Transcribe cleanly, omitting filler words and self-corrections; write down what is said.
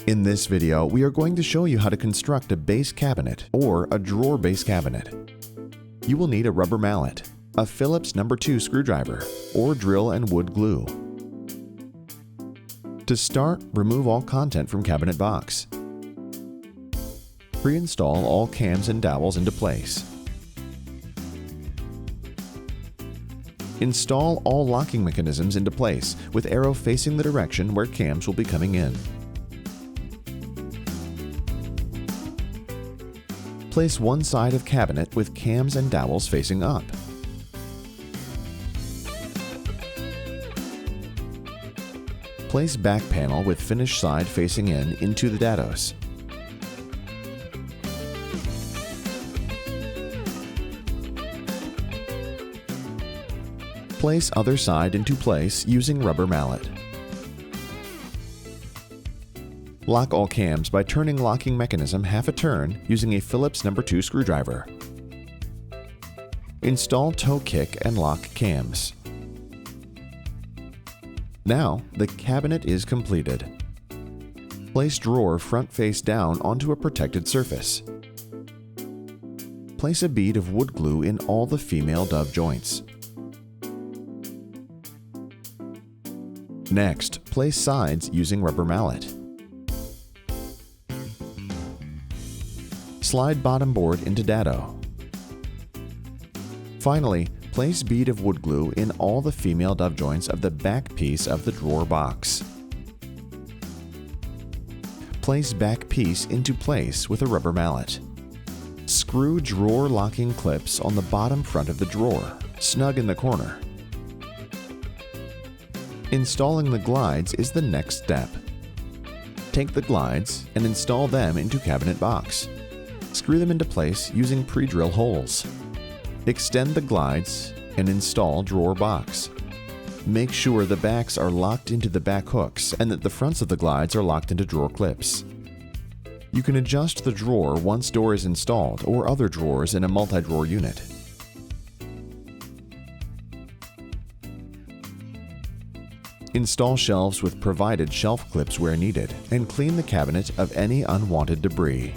In this video, we are going to show you how to construct a base cabinet or a drawer base cabinet. You will need a rubber mallet, a Phillips No. 2 screwdriver, or drill and wood glue. To start, remove all content from cabinet box. Pre-install all cams and dowels into place. Install all locking mechanisms into place with arrow facing the direction where cams will be coming in. Place one side of cabinet with cams and dowels facing up. Place back panel with finished side facing in into the dadoes. Place other side into place using rubber mallet. Lock all cams by turning locking mechanism half a turn using a Phillips No. 2 screwdriver. Install toe kick and lock cams. Now, the cabinet is completed. Place drawer front face down onto a protected surface. Place a bead of wood glue in all the female dove joints. Next, place sides using rubber mallet. Slide bottom board into dado. Finally, place bead of wood glue in all the female dove joints of the back piece of the drawer box. Place back piece into place with a rubber mallet. Screw drawer locking clips on the bottom front of the drawer, snug in the corner. Installing the glides is the next step. Take the glides and install them into cabinet box. Screw them into place using pre-drill holes. Extend the glides and install drawer box. Make sure the backs are locked into the back hooks and that the fronts of the glides are locked into drawer clips. You can adjust the drawer once door is installed or other drawers in a multi-drawer unit. Install shelves with provided shelf clips where needed and clean the cabinet of any unwanted debris.